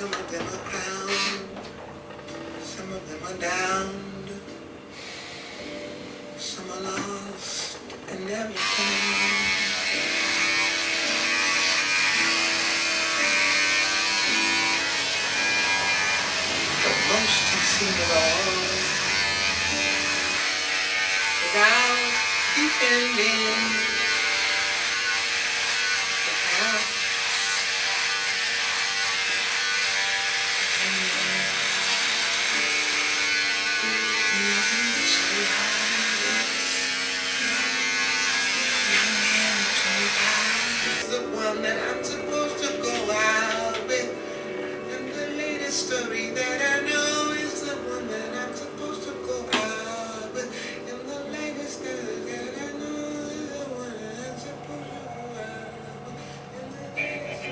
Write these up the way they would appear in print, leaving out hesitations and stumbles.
Some of them are found, some of them are downed, some are lost and never found. But most have seen it all without defending the past. The one that I'm supposed to go out with, and the latest story that I know is the one that I'm supposed to go out with, and the latest story that I know is the one that I'm supposed to go out with, and the latest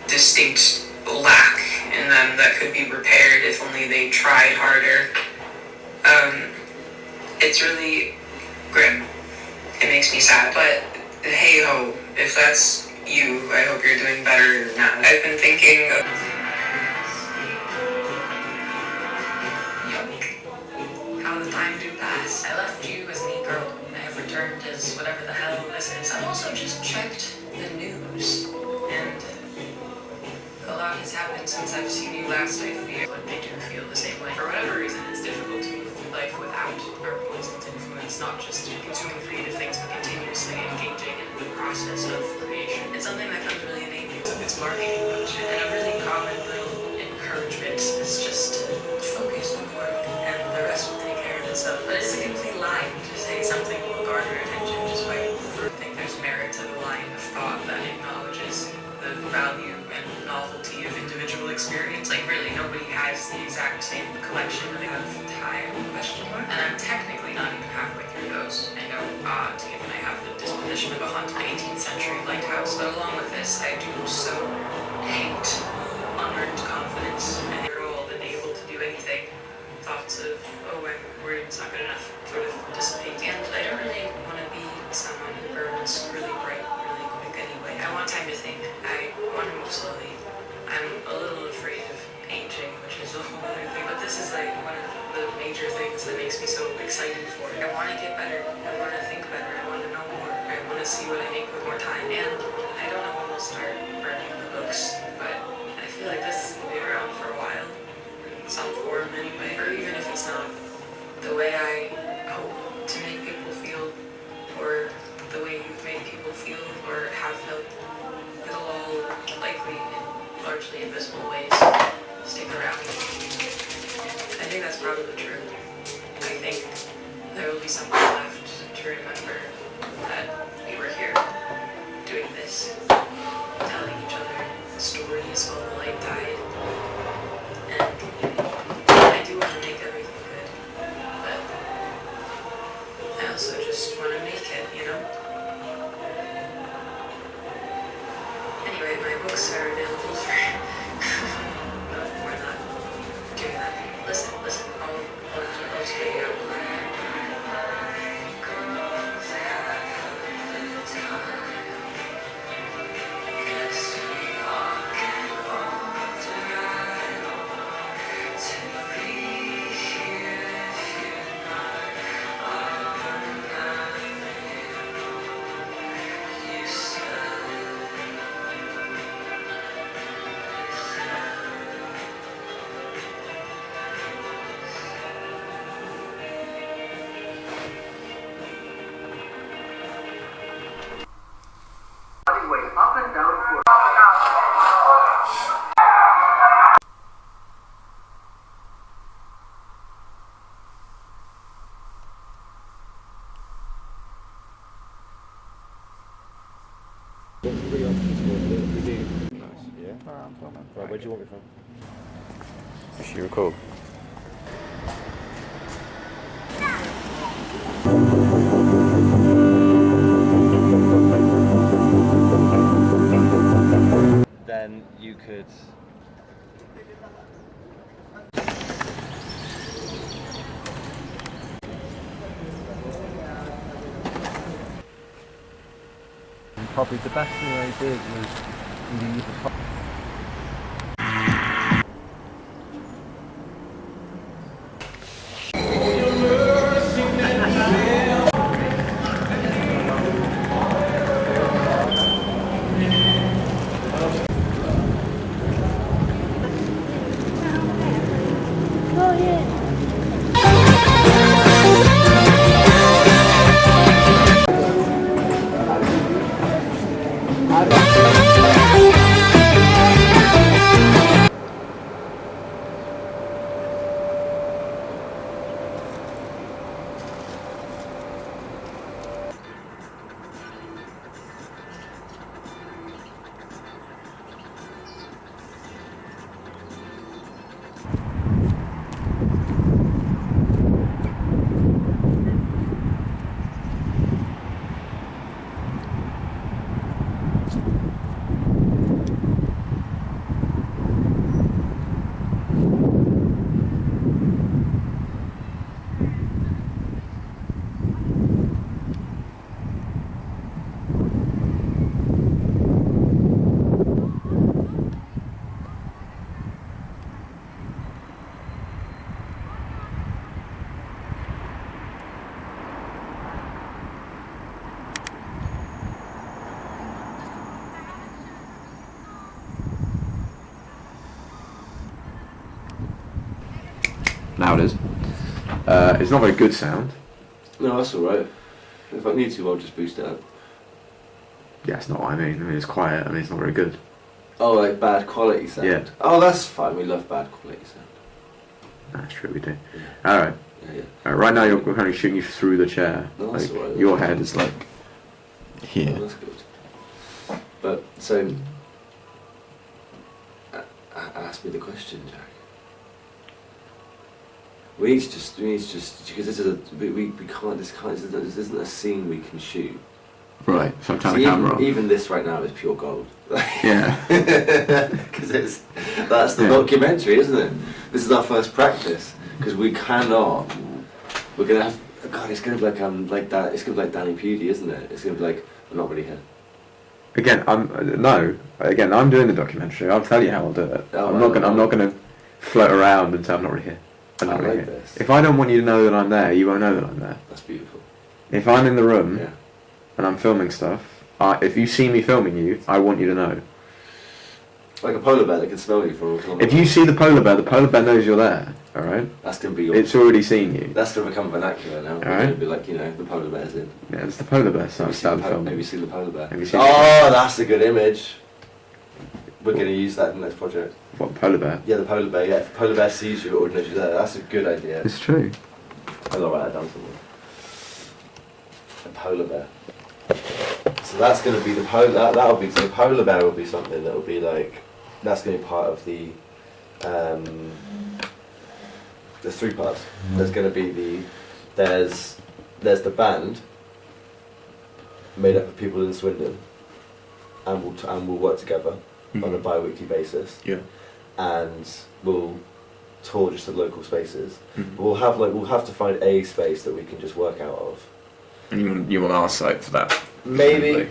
distinct lack in them that could be repaired if only they tried harder. It's really grim. It makes me sad, but hey ho, if that's you, I hope you're doing better now. I've been thinking of how the time do pass. I left you as an e-girl, and I have returned as whatever the hell this is. I've also just checked the news, and a lot has happened since I've seen you last. I feel like they do feel the same way. For whatever reason, it's difficult to move through life without our poison's influence, not just consuming creative things, but continuously engaging in the process of creation. It's something that comes really innately. It's marketing bullshit, and a really common little encouragement is just to focus on work, and the rest will take care of itself. But it's a complete lie to say something will garner attention just by I think there's merit to the line of thought that acknowledges the value and novelty of individual experience. Like really, nobody has the exact same collection of time, question mark. And I'm technically not even halfway through those. I know, given I have the disposition of a haunted 18th century lighthouse. But along with this, I do so hate unearned confidence and they're all unable to do anything. Thoughts of, oh, I'm worried it's not good enough, sort of dissipate. And I don't really want to be someone who burns really bright, really quick anyway. I want time to think. I want to move slowly. I'm a little afraid of aging, which is a whole other thing. But this is like one of the major things to see what I make with more time, and I don't know when we'll start burning the books, but I feel like this will be around for a while, in some form anyway, or even if it's not the way I hope to make people feel, or the way you've made people feel, or have felt, it'll all likely, in largely invisible ways, stick around. I think that's probably true. I think there will be something left to remember that we were here, doing this, telling each other stories while the light died. And I do want to make everything good, but I also just want to make it, you know? Anyway, my books are available for... No, we're not doing that. Listen, I'll spit it out. Right, where do you want me from? Is she record? Then you could... Probably the best thing I did was leave the... Now it is. It's not very good sound. No, that's alright. If I need to, I'll just boost it up. Yeah, it's not what I mean. It's quiet. I mean, it's not very good. Oh, like bad quality sound? Yeah. Oh, that's fine. We love bad quality sound. That's true, we do. Yeah. Alright. Yeah. Right now, we're kind of shooting you through the chair. No, that's like, alright. your head is like here. Oh, that's good. But, so... ask me the question, Jack. We need to just, because this is a, we can't, this isn't a scene we can shoot. Right, so turn So the camera on. even this right now is pure gold. Yeah. Because that's the documentary, isn't it? This is our first practice, because we cannot, we're going to have, God, it's going to be like that, it's going to be like Danny Pudi, isn't it? It's going to be like, we're not really here. Again, I'm doing the documentary. I'll tell you how I'll do it. Oh, I'm not gonna float around and say I'm not really here. I'm not really like here. this. If I don't want you to know that I'm there, you won't know that I'm there. That's beautiful. If I'm in the room, Yeah. and I'm filming stuff, if you see me filming you, I want you to know. Like a polar bear that can smell you from a kilometre. If you see the polar bear knows you're there. All right. That's gonna be your. It's already seen you. That's gonna become vernacular now. It's Alright. gonna be like, you know, the polar bear's in. Yeah, it's the polar bear style of film. Have you seen the polar bear? Have you seen Oh, that's a good image. We're gonna use that in the next project. What, polar bear? Yeah, the polar bear. Yeah, if the polar bear sees you, it already knows you're there. That's a good idea. It's true. I'll write that down somewhere. A polar bear. So that's going to be the that'll be, so the polar bear will be something that will be like, that's going to be part of the, there's 3 parts. There's going to be there's the band made up of people in Swindon, and we'll work together on a bi-weekly basis. Yeah. And we'll tour just the local spaces. We'll have to find a space that we can just work out of. And you want our site for that? Maybe.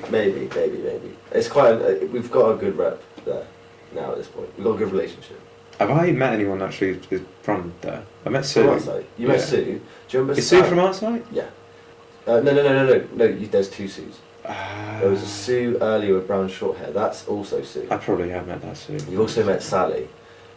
It's quite. We've got a good rep there now at this point. We've got a good relationship. Have I met anyone actually who's from there? I met Sue. From our site. You met Sue. Do you remember? Is Sue from our site? Yeah. No. There's 2 Sues. There was a Sue earlier with brown short hair. That's also Sue. I probably have met that Sue. You've also met Sally,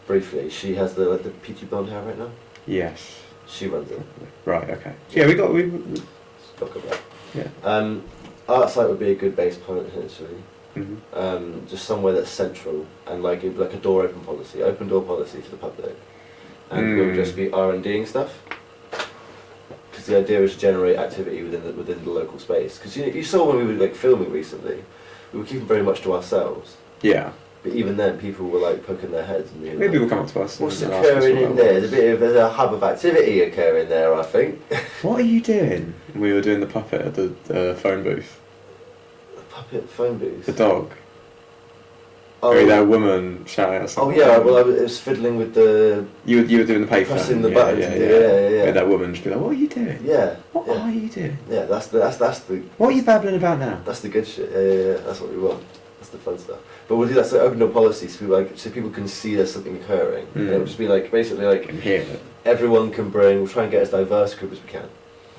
briefly. She has the peachy blonde hair right now. Yes. She runs it. Right. Okay. Yeah, we Got good rep. Yeah. Art site would be a good base point essentially. Mm-hmm. Just somewhere that's central and like a door open door policy to the public, and we'll just be R&Ding stuff. Because the idea is to generate activity within the local space. Because you saw when we were like filming recently, we were keeping very much to ourselves. Yeah. But even then, people were like poking their heads and being Maybe like, we'll come up to us. what's and ask us occurring what in that there? was. There's a hub of activity occurring there, I think. What are you doing? We were doing the puppet at the phone booth. The puppet phone booth. The dog. Oh, That woman shouting at something. oh yeah, well I was fiddling with the... You were doing the payphone. Pressing the yeah, buttons. Yeah. With that woman just be like, what are you doing? Yeah. What are you doing? Yeah, that's the... What are you babbling about now? That's the good shit. Yeah. That's what we want. That's the fun stuff. But we'll do that so open door policy so people can see there's something occurring. And it'll just be like basically I like can hear it. everyone can bring. We'll try and get as diverse a group as we can,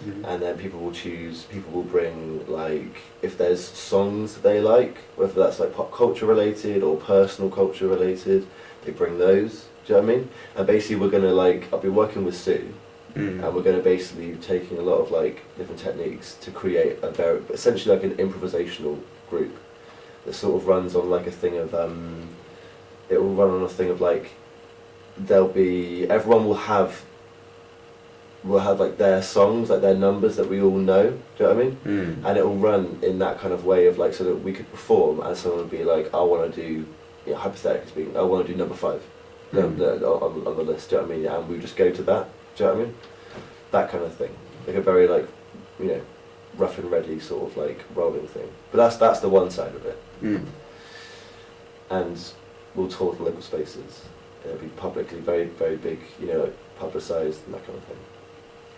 Mhm. and then people will bring like if there's songs that they like, whether that's like pop culture related or personal culture related, they bring those. Do you know what I mean? And basically we're gonna I'll be working with Sue. And we're going to basically be taking a lot of like different techniques to create essentially like an improvisational group that sort of runs on like a thing of it will run on a thing of like everyone will have like their songs, like their numbers that we all know. Do you know what I mean? And it will run in that kind of way of like so that we could perform and someone would be like, I want to do, hypothetically speaking, I want to do number 5 on the list. Do you know what I mean? And we just go to that. Do you know what I mean? That kind of thing, like a very rough and ready sort of like rolling thing. But that's the one side of it. And we'll tour the local spaces. It'll be publicly very, very big, publicised and that kind of thing.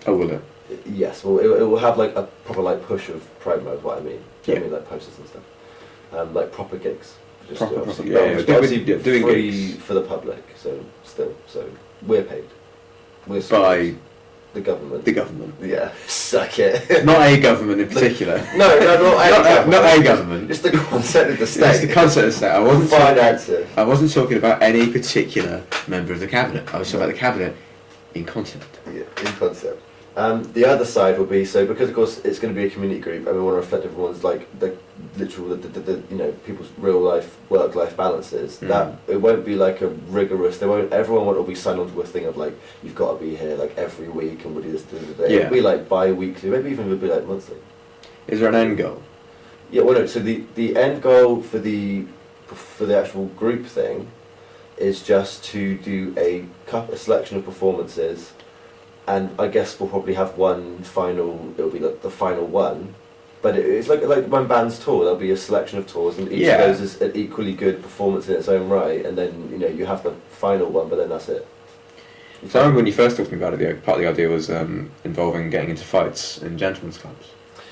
Oh, will it? Yes, well, it will have like a proper like push of promo. Is what I mean? Do you know what I mean? Like posters and stuff, like proper gigs. Just obviously, obviously doing free gigs for the public. So we're paid. We're by the government. the government. Yeah, suck it. Not a government in particular. No, not a government. Just the concept of the state. It's the concept of the state. I wasn't talking about any particular member of the cabinet. I was talking about the cabinet in concept. Yeah, in concept. The other side will be because of course it's going to be a community group and we want to reflect everyone's like the literal people's real life work life balances. That it won't be like a rigorous. Everyone will be signed onto a thing of like you've got to be here like every week and we'll do this. It'll be like bi-weekly, maybe even it'll be like monthly. Is there an end goal? Yeah, well no. So the end goal for the actual group thing is just to do a selection of performances. And I guess we'll probably have one final. It'll be like the final one, but it's like when bands tour. There'll be a selection of tours, and each of those is an equally good performance in its own right. And then you have the final one, but then that's it. So I remember when you first talked to me about it. Part of the idea was involving getting into fights in gentlemen's clubs.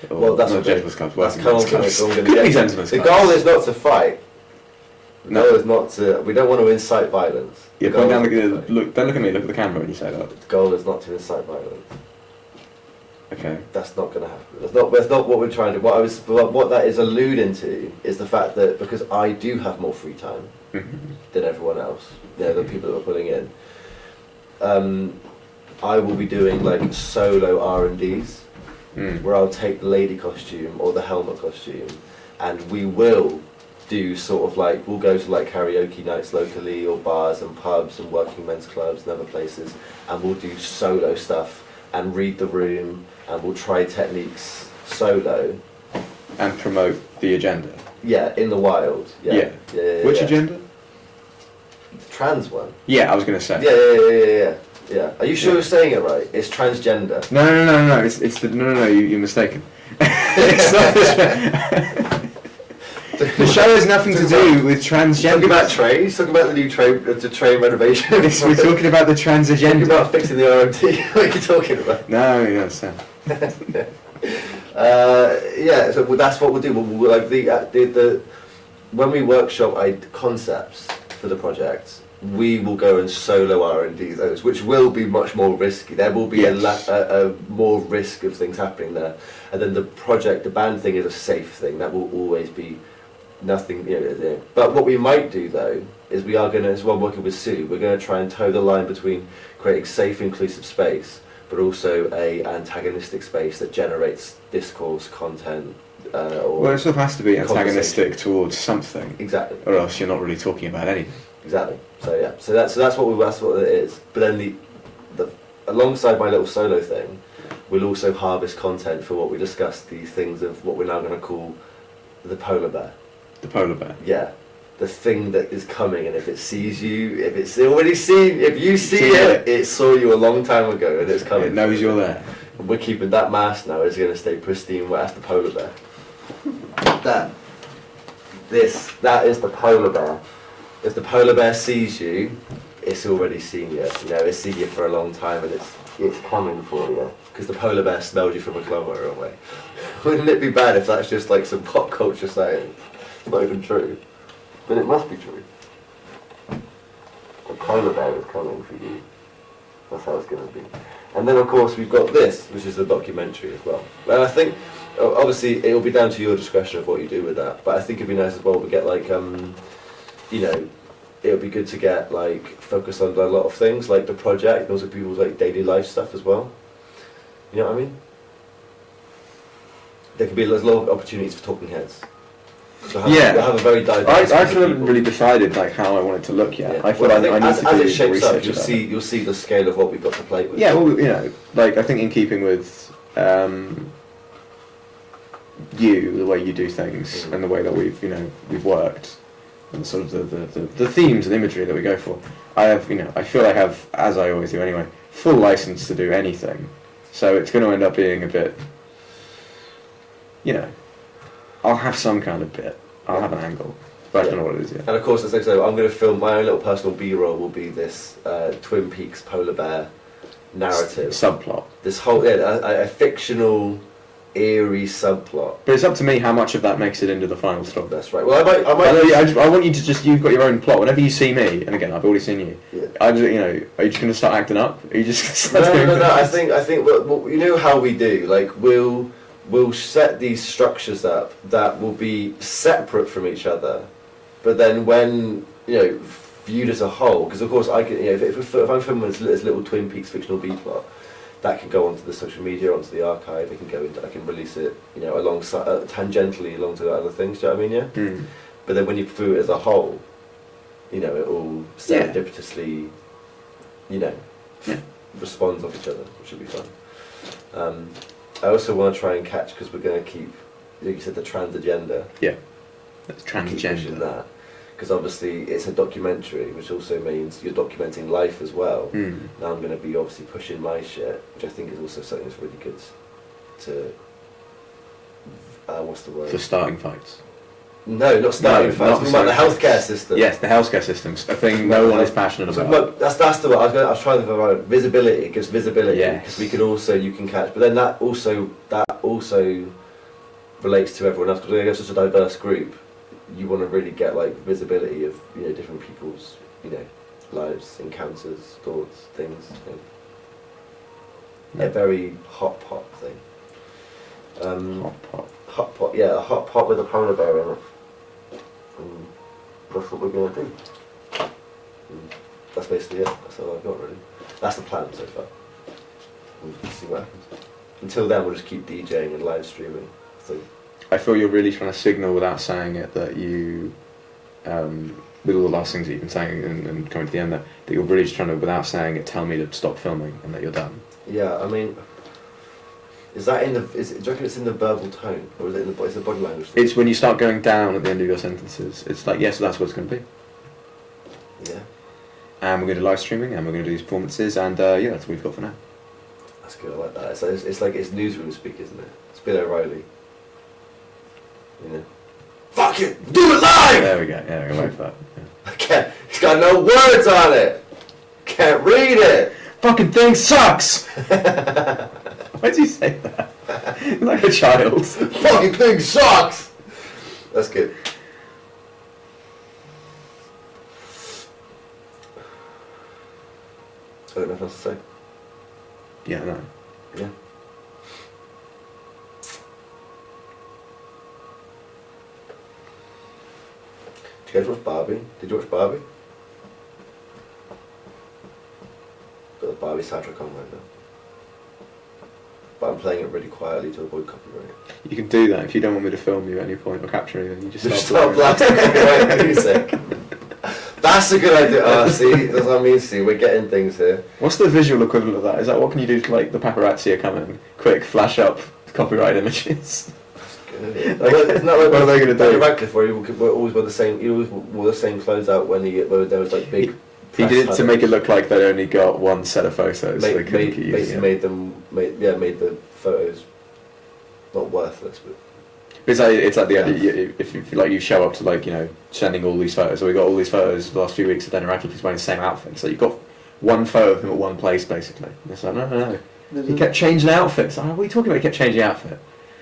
Well, that's not gentlemen's clubs. That's kind of what I'm Could be gentlemen's The clubs. goal is not to fight. The goal is not to. We don't want to incite violence. Yeah, point down. Look. Don't look at me. Look at the camera when you say that. The goal is not to incite violence. Okay. That's not going to happen. That's not what we're trying to. What that is alluding to is the fact that because I do have more free time than everyone else, the people that we're pulling in, I will be doing like solo R&Ds where I'll take the lady costume or the helmet costume, and we will do sort of like, we'll go to like karaoke nights locally or bars and pubs and working men's clubs and other places, and we'll do solo stuff and read the room, and we'll try techniques solo. And promote the agenda. Yeah, in the wild. Yeah. Which agenda? The trans one. Yeah, I was going to say. Yeah. Are you sure you're saying it right? It's transgender. No. It's the no. You're mistaken. It's not the show has nothing to do with transgender. Talking about trains. Talking about the new train renovation. We're talking about the trans agenda. Talking about fixing the RMT. What are you talking about? No, you understand. Yeah. So that's what we'll do. We'll like the when we workshop concepts for the project, we will go and solo R&D those, which will be much more risky. There will be a more risk of things happening there, and then the band thing is a safe thing. That will always be nothing. But what we might do though is we are going to, as well working with Sue, we're going to try and toe the line between creating safe, inclusive space, but also a antagonistic space that generates discourse, content. Well, it sort of has to be antagonistic towards something. Exactly. Or else you're not really talking about anything. Exactly. So yeah. So that's what it is. But then the alongside my little solo thing, we'll also harvest content for what we discussed. These things of what we're now going to call the polar bear. The polar bear. Yeah. The thing that is coming, and if it sees you, if it's already seen, if you see it, it saw you a long time ago, and it's coming. It knows you're there. And we're keeping that mask now. It's going to stay pristine. That's the polar bear. That is the polar bear. If the polar bear sees you, it's already seen you. It's seen you for a long time, and it's coming for you. Because the polar bear smelled you from a kilometre away. Wouldn't it be bad if that's just like some pop culture saying? It's not even true. But it must be true. The polar bear is coming for you. That's how it's going to be. And then of course we've got this, which is the documentary as well. And I think, obviously, it'll be down to your discretion of what you do with that. But I think it'd be nice as well to get like, it would be good to get like focus on a lot of things like the project and also people's like daily life stuff as well. You know what I mean? There could be a lot of opportunities for talking heads. So we'll have a very diverse. I still haven't really decided like how I want it to look yet. Yeah. I feel I need as to do it shapes up, research you'll see the scale of what we've got to play with. Yeah, well, like I think in keeping with the way you do things and the way that we've worked and sort of the themes and imagery that we go for. I feel I have, as I always do anyway, full license to do anything. So it's going to end up being a bit, I'll have some kind of bit. I'll have an angle, but I don't know what it is yet. And of course, as I say, I'm going to film my own little personal B-roll. Will be this Twin Peaks polar bear narrative Subplot. This whole a fictional, eerie subplot. But it's up to me how much of that makes it into the final story. That's right. Well, I might. I want you to you've got your own plot. Whenever you see me, and again, I've already seen you. Yeah. Are you just going to start acting up? Are you just going to start doing No. I think. Well, you know how we do. Like we'll set these structures up that will be separate from each other, but then when viewed as a whole, because of course I can, if I'm filming this little Twin Peaks fictional B plot, that can go onto the social media, onto the archive. It can go into, I can release it, alongside tangentially along to other things. Do you know what I mean? Yeah. But then when you view it as a whole, it all serendipitously, responds off each other, which should be fun. I also want to try and catch, because we're going to keep, like you said, the trans agenda. Yeah, that's transgender. That, because obviously it's a documentary, which also means you're documenting life as well. Now I'm going to be obviously pushing my shit, which I think is also something that's really good to. What's the word? For starting fights. No, not starting fights. I'm talking about the healthcare system. Yes, the healthcare system's a thing no one is passionate about. Look, that's the word. I was trying to provide visibility. It gives visibility because we can also you can catch, but then that also relates to everyone else, because when you go to such a diverse group, you want to really get like visibility of different people's lives, encounters, thoughts, things. No. a very hot pot thing. Hot pot. Hot pot, yeah, a hot pot with a polar bear in it. And that's what we're going to do. And that's basically it. That's all I've got, really. That's the plan so far. We'll see what happens. Until then, we'll just keep DJing and live streaming. So, I feel you're really trying to signal without saying it that you, with all the last things that you've been saying and coming to the end there, that you're really just trying to, without saying it, tell me to stop filming and that you're done. yeah, I mean, is that in the? Do you reckon it's in the verbal tone, or is it in the? It's a body language thing? It's when you start going down at the end of your sentences. It's like, yes, that's what it's going to be. Yeah, And we're going to do live streaming, and we're going to do these performances, and yeah, that's what we've got for now. that's good. I like that. It's like it's newsroom speak, isn't it? It's Bill O'Reilly. You know. Fuck it, do it live. There we go. Yeah, I'm going for that. Yeah. Okay, it's got no words on it. Can't read it. Fucking thing sucks! Why'd you say that? Like a child. Fucking thing sucks. That's good. I don't know what else to say. Yeah, no. Yeah. Did you guys watch Barbie? Did you watch Barbie? Got the Barbie soundtrack on right now. But I'm playing it really quietly to avoid copyright. You can do that if you don't want me to film you at any point or capture anything. You just Just start start blasting copyright music. That's a good idea. Oh, see, that's what I mean. See, we're getting things here. What's the visual equivalent of that? Is that what can you do to, like, the paparazzi are coming? Quick, flash up copyright images. Good. Well, isn't that like What are they gonna do? Daniel Radcliffe, where he always wore the same. He always wore the same clothes out when there was like big. He did it to make it look like they'd only got one set of photos, so they couldn't keep using it. Made the photos not worthless, but. It's like the idea, if you show up to, like, you know, sending all these photos, so we got all these photos the last few weeks of Daniel Radcliffe, he's wearing the same outfit, so you've got one photo of him at one place, basically. And it's like, no. He kept changing outfits. Like, what are you talking about? He kept changing outfit.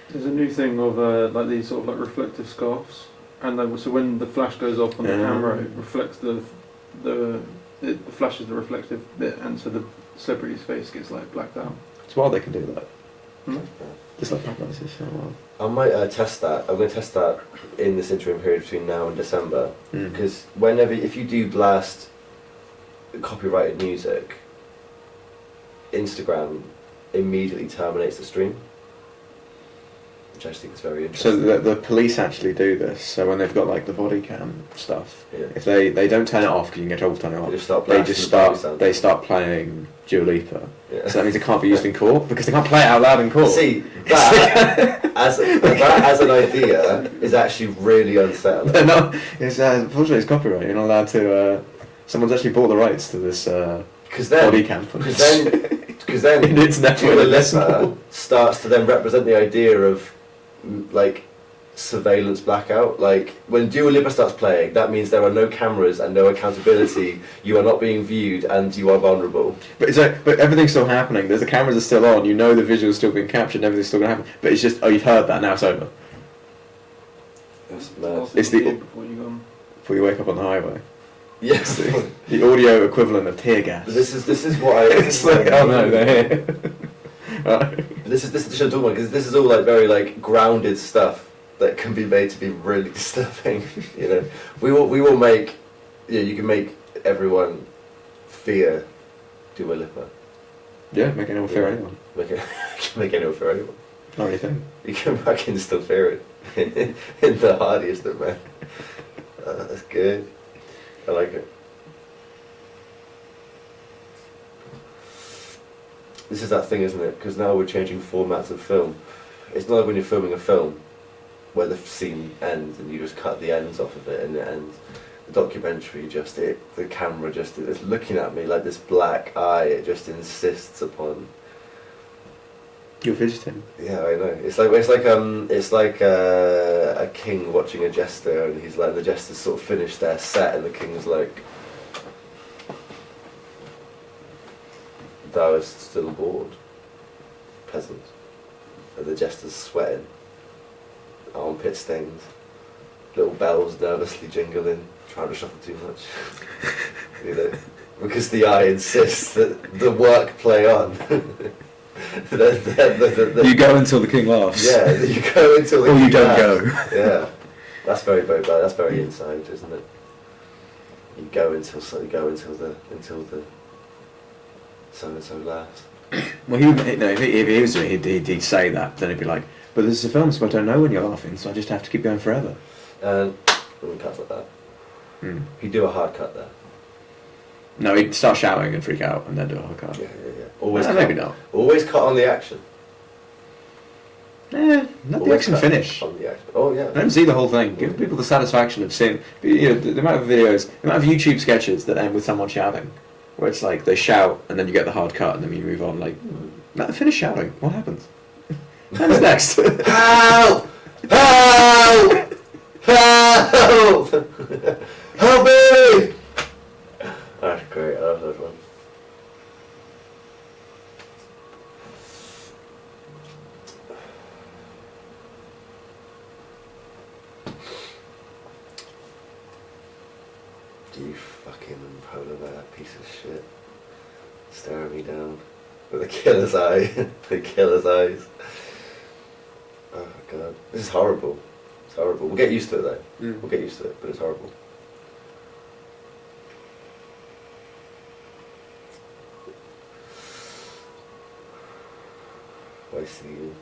There's a new thing of like these sort of like reflective scarves, and so when the flash goes off on the camera, it reflects it flashes the reflective bit, and so the celebrity's face gets like blacked out. It's wild they can do that. Hmm? Just like paparazzi, it's so wild. I might test that. I'm going to test that in this interim period between now and December, because if you do blast copyrighted music, Instagram immediately terminates the stream. Which I just think is very interesting. So the police actually do this. So when they've got, like, the body cam stuff, Yeah. if they don't turn it off because you can get trouble for turning it off, they start playing Dua Lipa. Yeah. So that means it can't be used in court because they can't play it out loud in court. See, that as an idea is actually really unsettling. They're not. It's unfortunately it's copyright. You're not allowed to. Someone's actually bought the rights to this body cam footage. Because then It's never Dua Lipa listenable. starts to then represent the idea of like surveillance blackout. Like when Dua Lipa starts playing, that means there are no cameras and no accountability. You are not being viewed and you are vulnerable. But it's like, but everything's still happening. The cameras are still on. You know the visual's still being captured. Everything's still going to happen. But it's just, you've heard that. Now it's over. That's mad. It's the- before you go. Before you wake up on the highway. Yes. The audio equivalent of tear gas. This is what I. It's like, oh no, they're here. Right. This is what I'm talking about, because this is all like very like grounded stuff that can be made to be really disturbing. You know, we will make. Yeah, you can make everyone fear Dua Lipa. Yeah, make anyone fear anyone. Make anyone fear anyone. Not anything. I can still fear it in the hardiest of men. That's good. I like it. This is that thing, isn't it? Because now we're changing formats of film. It's not like when you're filming a film where the scene ends and you just cut the ends off of it and it ends. The documentary the camera is looking at me like this black eye. It just insists upon. You're visiting. Yeah, I know. It's like a king watching a jester, and he's like, the jester's sort of finished their set, and the king's like, "Thou art still bored, peasant." And the jester's sweating, armpit stains, little bells nervously jingling, trying to shuffle too much, you know, because the eye insists that the work play on. You go until the king laughs. Yeah, you go until the Or you king don't laughs. go. Yeah, that's very bad. That's very inside, isn't it? You go until the so and so laughs. Well, if he was doing it, he'd say that. Then he'd be like, "But this is a film, so I don't know when you're laughing, so I just have to keep going forever." And we cuts like that. Hmm. He'd do a hard cut there. No, he'd start shouting and freak out, and then do a hard cut. Yeah. Always cut. Maybe not. Always cut on the action. Let the Always action cut finish. on the action. Oh yeah. Let them see the whole thing. Give people the satisfaction of seeing. You know, the amount of videos, the amount of YouTube sketches that end with someone shouting, where it's like they shout and then you get the hard cut and then you move on. Like, let them finish shouting. What happens? What's next? Help! Help! Help! Help me! That's great. I love that one. You fucking polar bear piece of shit. Staring me down with a killer's eye. The killer's eyes. Oh god. This is horrible. It's horrible. We'll get used to it though. Mm. We'll get used to it, but it's horrible. I see you.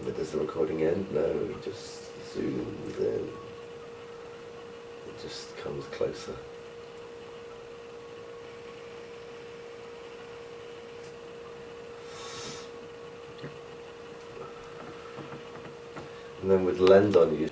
But does the recording end? No, it just zooms in. It just comes closer. And then with lens on you.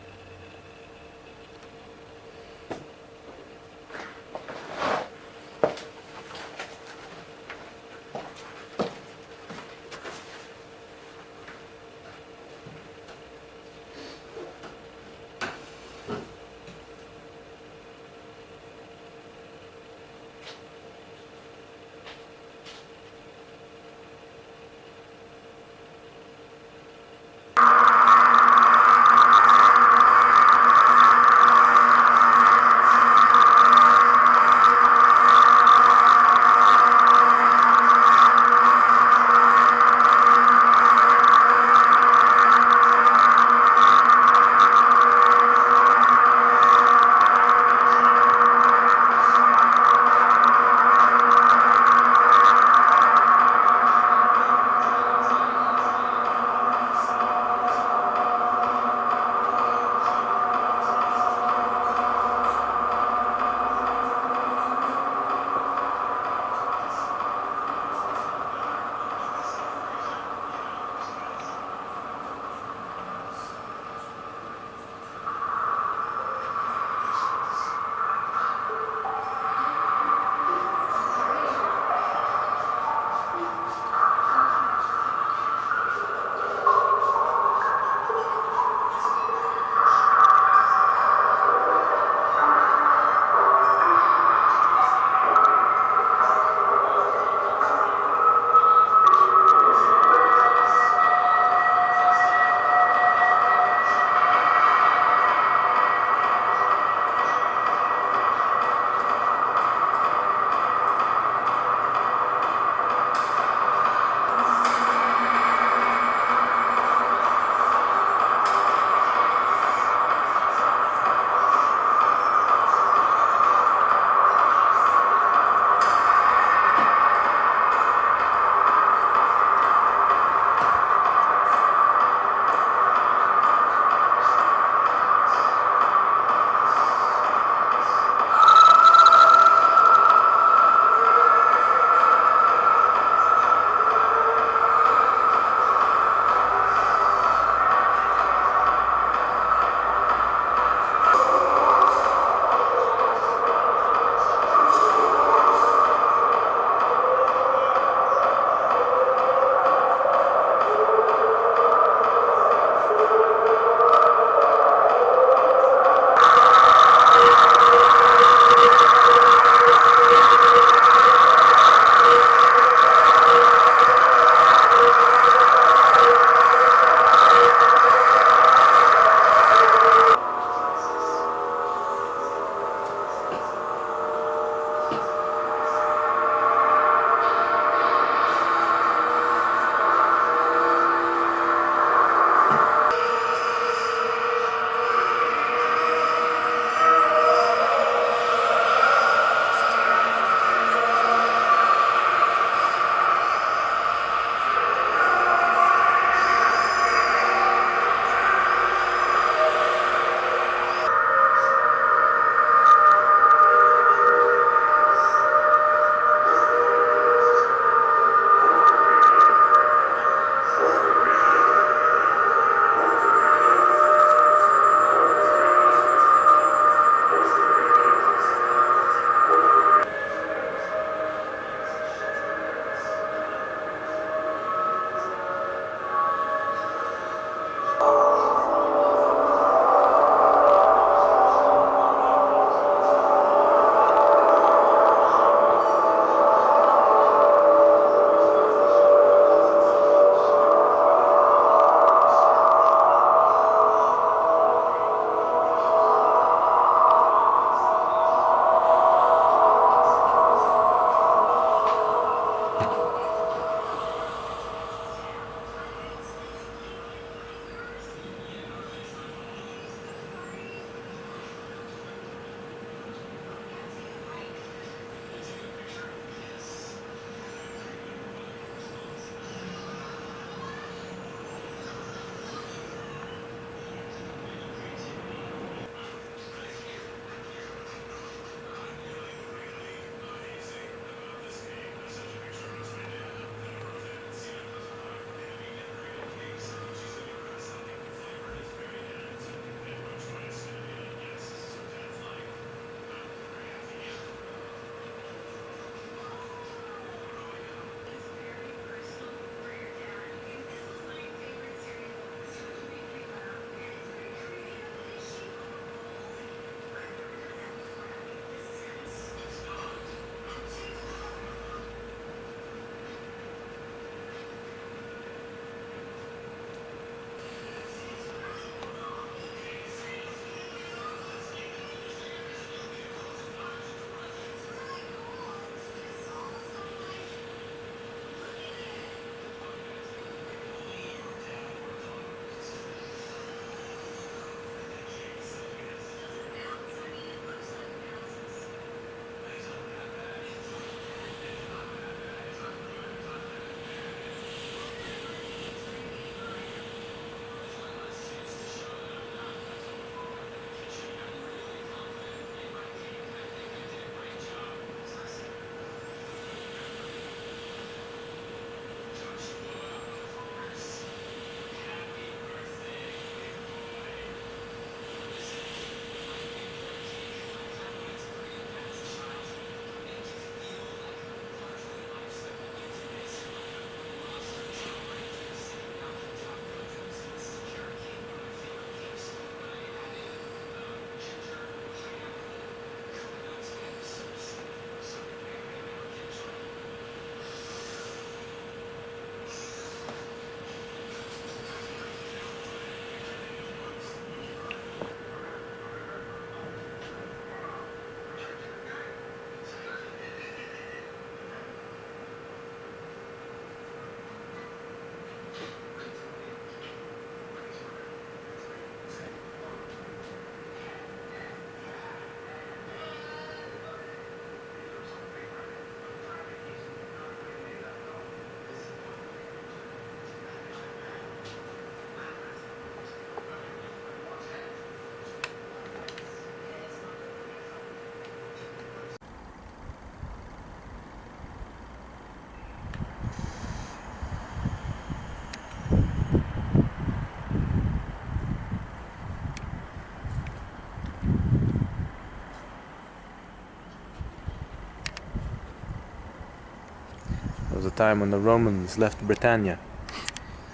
was a time when the Romans left Britannia,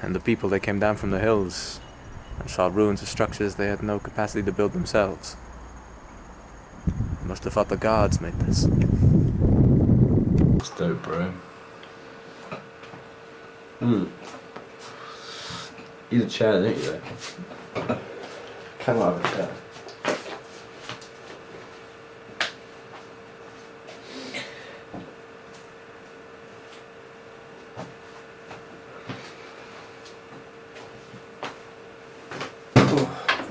and the people that came down from the hills and saw ruins of structures they had no capacity to build themselves. They must have thought the gods made this. It's dope, bro. You need a chair, don't you, though? Come on, have a chair.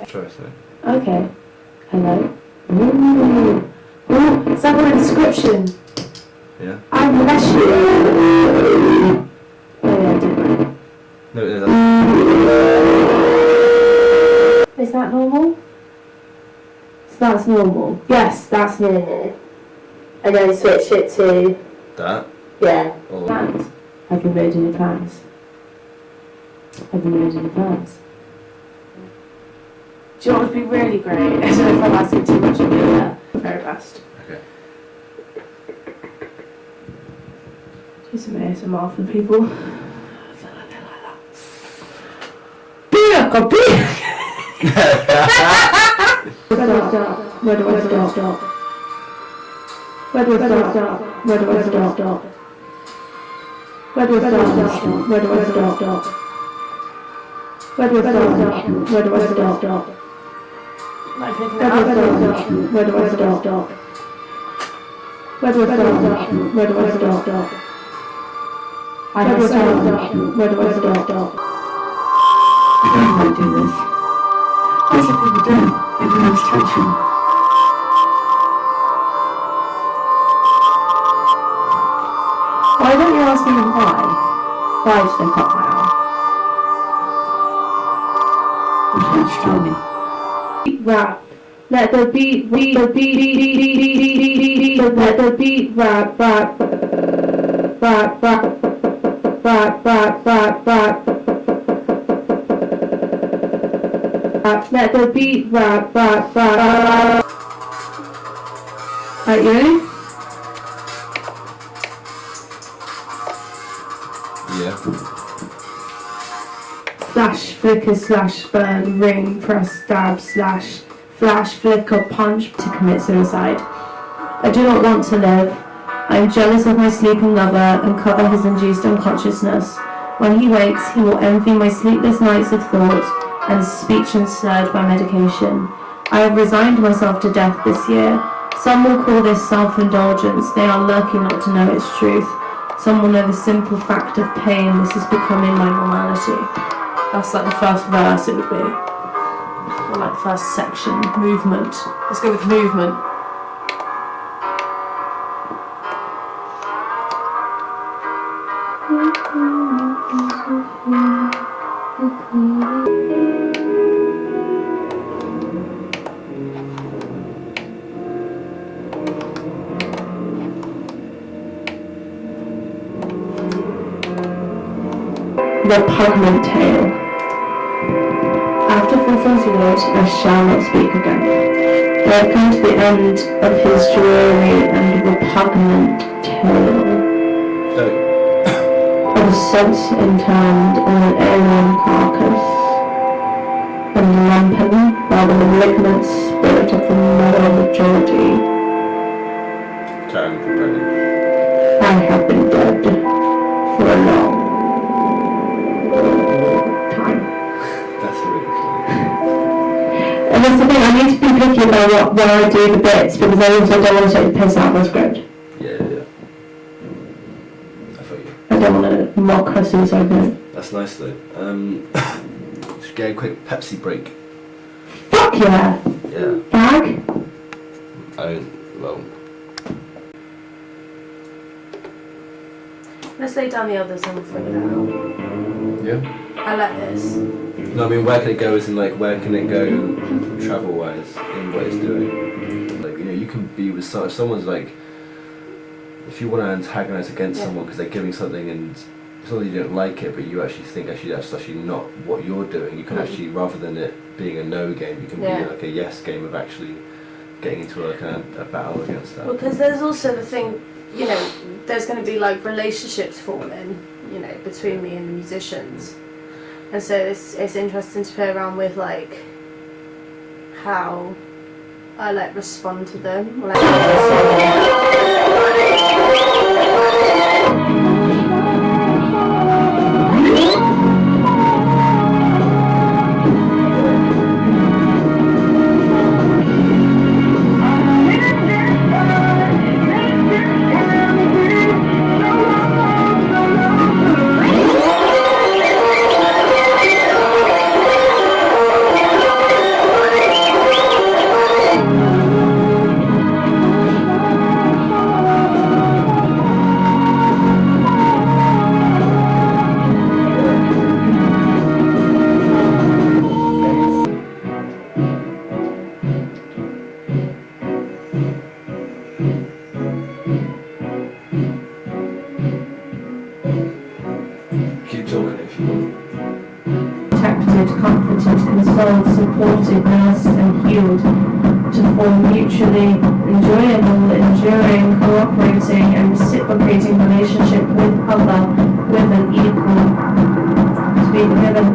Try something. Okay. Hello. Ooh. Ooh, is that got a description? Yeah? I bless you. Oh yeah, I did know. No, Is that normal? So that's normal. Yes, that's normal. And then switch it to, that. yeah. Or Plans. Have you made any plans? Have you made any plans? Do you know what would be really great? I don't know if I'm asking too much of you there. Very best. okay. Do some ASMR for the people. I feel like they like that. Where do I start? Where do I start? Where do I start? Where do I start? Where do I start? Where do I start? Where do I start? Where do I start? Like picking it up. Where do I start? Where do I start? Where do I start? I have start. Where do I start? I don't want to do this. Lots of people do. It removes tension. Why don't you ask me why? Why did they cut my arm? You can't tell me. Rap. Let the beat, let the beat rap. Let the beat rap. Right, you ready? Yeah. Flash, flicker, slash, burn, ring, press, stab, slash, flash, flicker, punch to commit suicide. I do not want to live. I am jealous of my sleeping lover and cover his induced unconsciousness. When he wakes, he will envy my sleepless nights of thought and speech ensnared by medication. I have resigned myself to death this year. Some will call this self-indulgence. They are lucky not to know its truth. Some will know the simple fact of pain. This is becoming my normality. That's like the first verse it would be. Or like the first section. Movement. Let's go with movement. Repugnant tale. After fulfilling years, I shall not speak again. We have come to the end of his dreary and repugnant tale. Of a sense interned in an alien carcass, and lumpen by the malignant spirit of the moral majority. I have been dead for a long time. That's really cool. And that's the thing, I need to be picky about where I do the bits, because I also don't want to take the piss out of my script. Yeah. I thought you. I don't want to mock her suicide note. That's nice though. Should get a quick Pepsi break. Fuck yeah! Yeah. Bag? I don't. Well. Let's lay down the others and we'll figure it out. Yeah. I like this. No, I mean, where can it go? As in, like, where can it go travel-wise in what it's doing? Like, you know, you can be with if someone's like, if you want to antagonize against someone because they're giving something and it's not that you don't like it, but you actually think that's actually not what you're doing. You can actually, rather than it being a no game, you can be like a yes game of actually getting into a battle against that. Well, because there's also the thing, you know, there's going to be like relationships forming, you know, between me and the musicians. And so it's interesting to play around with like how I like respond to them. Like, Keep talking if you want. protected, comforted, consoled, supported, nursed and healed, to form mutually enjoyable, enduring, cooperating and reciprocating relationship with other, with an equal, to be forgiven,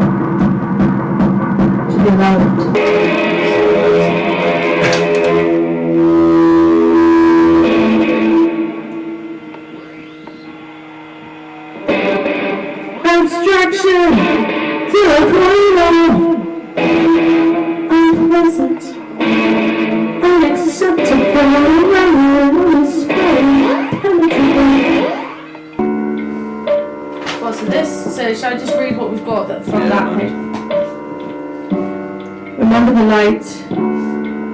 to be loved. Abstraction to a final, unpleasant, unacceptable, well, so this, so shall I just read what we've got from that page? Remember the light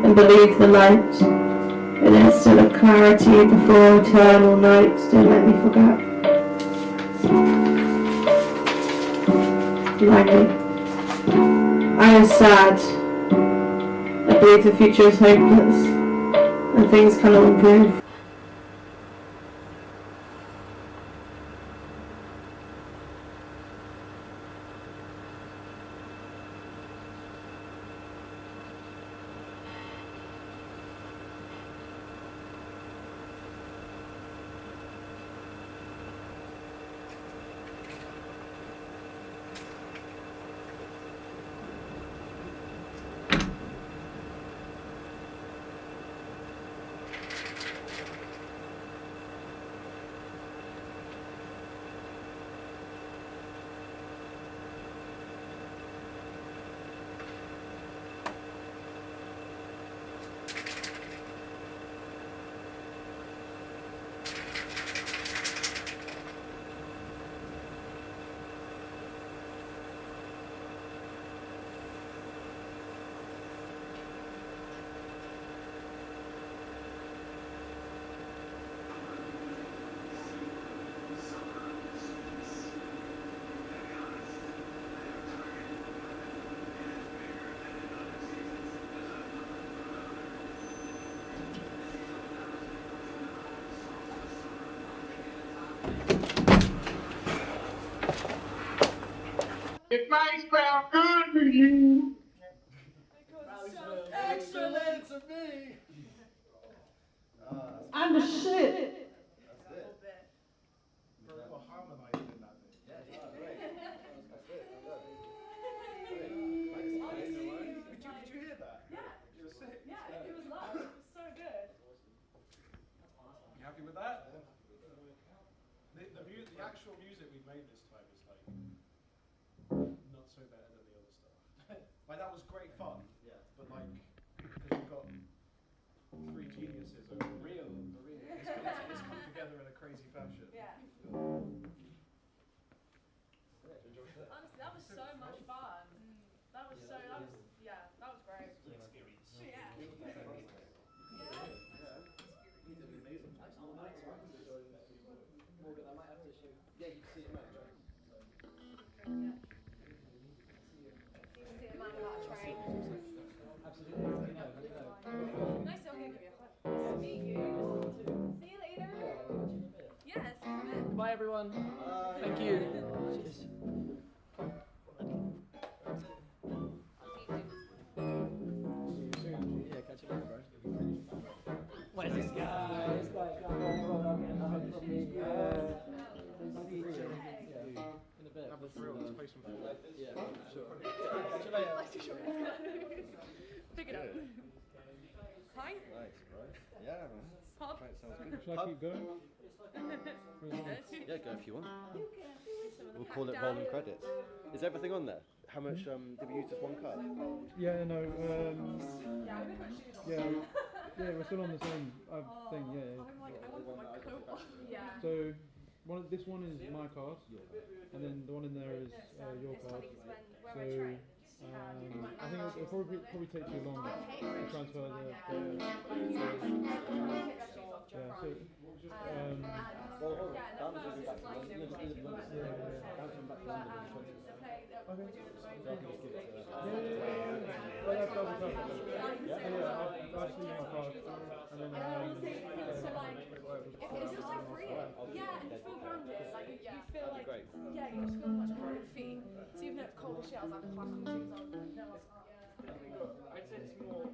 and believe the light, an instant of clarity before eternal night. Don't let me forget. Lightly. I am sad. I believe the future is hopeless and things cannot improve. It might smell good to you. Excellent to me. I'm the shit. We're harmonizing in that bit. Did you hear that? Yeah. It was sick. Yeah, it was live. It was so good. You happy with that? The actual music we made this time is like not so better than the other stuff. Like that was great fun. Yeah. But like because we've got three geniuses of real. It's come together in a crazy fashion. Yeah. Honestly, that was so much fun. That was great. Experience. Yeah. Morgan, I might have to shoot. Yeah, you can see him out. Absolutely. Nice to meet you. Nice to meet you. See you later. Yes. Bye, everyone. Thank you. Yeah, catch you later, bro. What is this guy? This guy's got good. Hi. Nice, right? Yeah, man. Pop. Right, sounds good. Shall I keep going? Yeah, go if you want. Some of the We'll pack call it down. rolling credits. Is everything on there? How much did we use just one card? Yeah, no. Yeah, we're still on the same thing. Yeah. I'm like, I want to put my coat on. Yeah. So this one is my card, and then the one in there is your It's card. funny because when So I trained, I think it'll probably take too long to transfer the yeah. Well, hold on. Dan will be back. we're doing at the moment. I'll just leave my card, and then So like, it's just like free. Yeah, and you feel grounded. Like you feel like yeah, you just feel much more on your feet. So even if it's cold as shit, I was like clapping my shoes on. No, it's not. Yeah. I'd say it's more.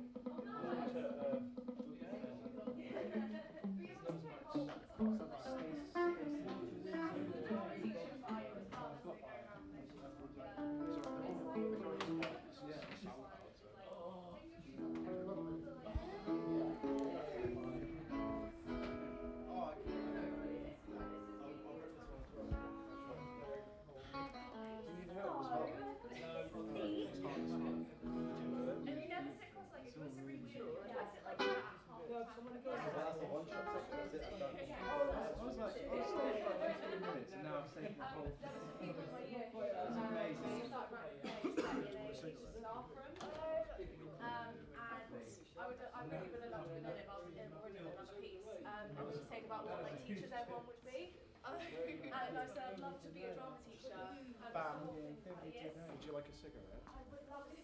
And you never sit cross-legged. You always sit really weird. Yeah, I sit like that. That's the one shot session. That's it. That's done. I was like 15 minutes, and now I've taken the whole. That's amazing. I really would have loved to be in it, but I was already in another piece. And I was just saying about what like teachers everyone would be. And I said I'd love to be a drama teacher. Bam. Would you like a cigarette? I would love to.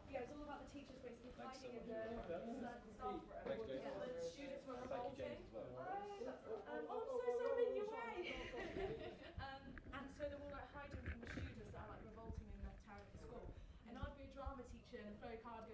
Yeah, it's all about the teachers basically fighting in the staff room. The students were revolting. I'm so sorry, you're right. And so they were like hiding from the students that are like revolting in the tower of the school. And I'd be a drama teacher in a flowy cardigan